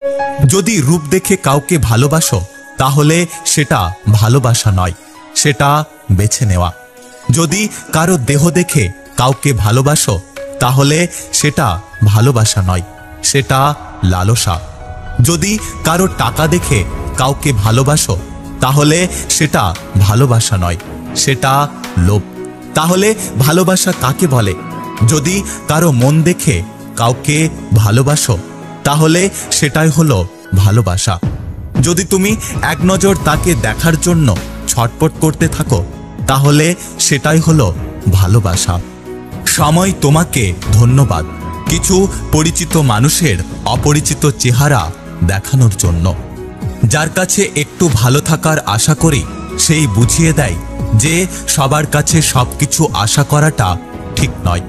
যদি রূপ দেখে কাউকে ভালোবাসো তাহলে সেটা ভালোবাসা নয়, সেটা বেছে নেওয়া। যদি কারো দেহ দেখে কাউকে ভালোবাসো তাহলে সেটা ভালোবাসা নয়, সেটা লালসা। যদি কারো টাকা দেখে কাউকে ভালোবাসো তাহলে সেটা ভালোবাসা নয়, সেটা লোভ। তাহলে ভালোবাসা কাকে বলে? যদি কারো মন দেখে কাউকে ভালোবাসো তাহলে সেটাই হলো ভালোবাসা। যদি তুমি এক নজর তাকে দেখার জন্য ছটপট করতে থাকো তাহলে সেটাই হলো ভালোবাসা। সময় তোমাকে ধন্যবাদ কিছু পরিচিত মানুষের অপরিচিত চেহারা দেখানোর জন্য। যার কাছে একটু ভালো থাকার আশা করি সেই বুঝিয়ে দেয় যে সবার কাছে সবকিছু আশা করাটা ঠিক নয়।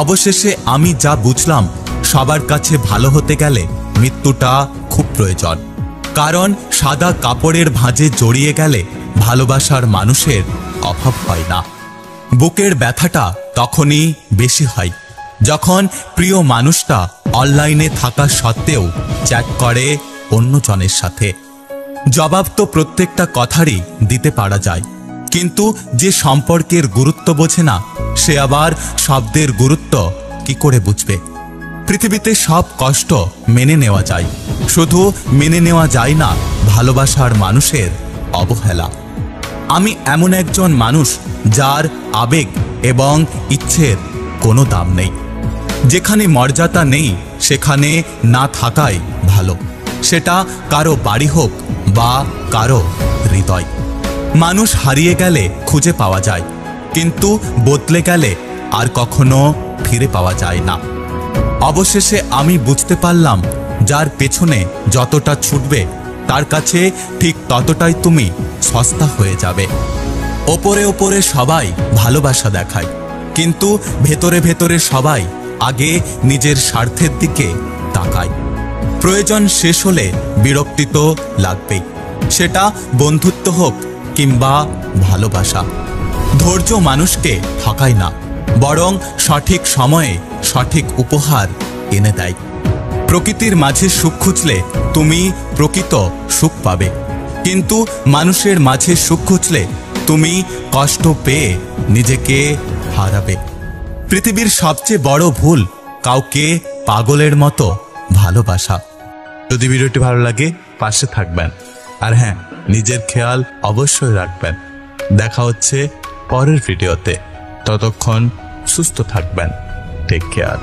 অবশেষে আমি যা বুঝলাম, সবার কাছে ভালো হতে গেলে মৃত্যুটা খুব প্রয়োজন। কারণ সাদা কাপড়ের ভাঁজে জড়িয়ে গেলে ভালোবাসার মানুষের অভাব হয় না। বুকের ব্যথাটা তখনই বেশি হয় যখন প্রিয় মানুষটা অনলাইনে থাকা সত্ত্বেও চ্যাট করে অন্যজনের সাথে। জবাব তো প্রত্যেকটা কথারই দিতে পারা যায়, কিন্তু যে সম্পর্কের গুরুত্ব বোঝে না সে আবার শব্দের গুরুত্ব কি করে বুঝবে? পৃথিবীতে সব কষ্ট মেনে নেওয়া যায়, শুধু মেনে নেওয়া যায় না ভালোবাসার মানুষের অবহেলা। আমি এমন একজন মানুষ যার আবেগ এবং ইচ্ছের কোনো দাম নেই। যেখানে মর্যাদা নেই সেখানে না থাকাই ভালো, সেটা কারো বাড়ি হোক বা কারো হৃদয়। মানুষ হারিয়ে গেলে খুঁজে পাওয়া যায়, কিন্তু বদলে গেলে আর কখনো ফিরে পাওয়া যায় না। অবশেষে আমি বুঝতে পারলাম, যার পেছনে যতটা ছুটবে তার কাছে ঠিক ততটাই তুমি সস্তা হয়ে যাবে। ওপরে ওপরে সবাই ভালোবাসা দেখায়, কিন্তু ভেতরে ভেতরে সবাই আগে নিজের স্বার্থের দিকে তাকায়। প্রয়োজন শেষ হলে বিরক্তি তো লাগবেই, সেটা বন্ধুত্ব হোক কিংবা ভালোবাসা। ধৈর্য মানুষকে ঠকায় না, বরং সঠিক সময়ে সঠিক উপহার এনে দেয়। প্রকৃতির মাঝে সুখ খুঁজলে তুমি প্রকৃত সুখ পাবে, কিন্তু মানুষের মাঝে সুখ খুঁজলে তুমি কষ্ট পেয়ে নিজেকে হারাবে। পৃথিবীর সবচেয়ে বড় ভুল কাউকে পাগলের মতো ভালোবাসা। যদি ভিডিওটি ভালো লাগে পাশে থাকবেন, আর হ্যাঁ, নিজের খেয়াল অবশ্যই রাখবেন। দেখা হচ্ছে পরের ভিডিওতে, ততক্ষণ সুস্থ থাকবেন। Take care.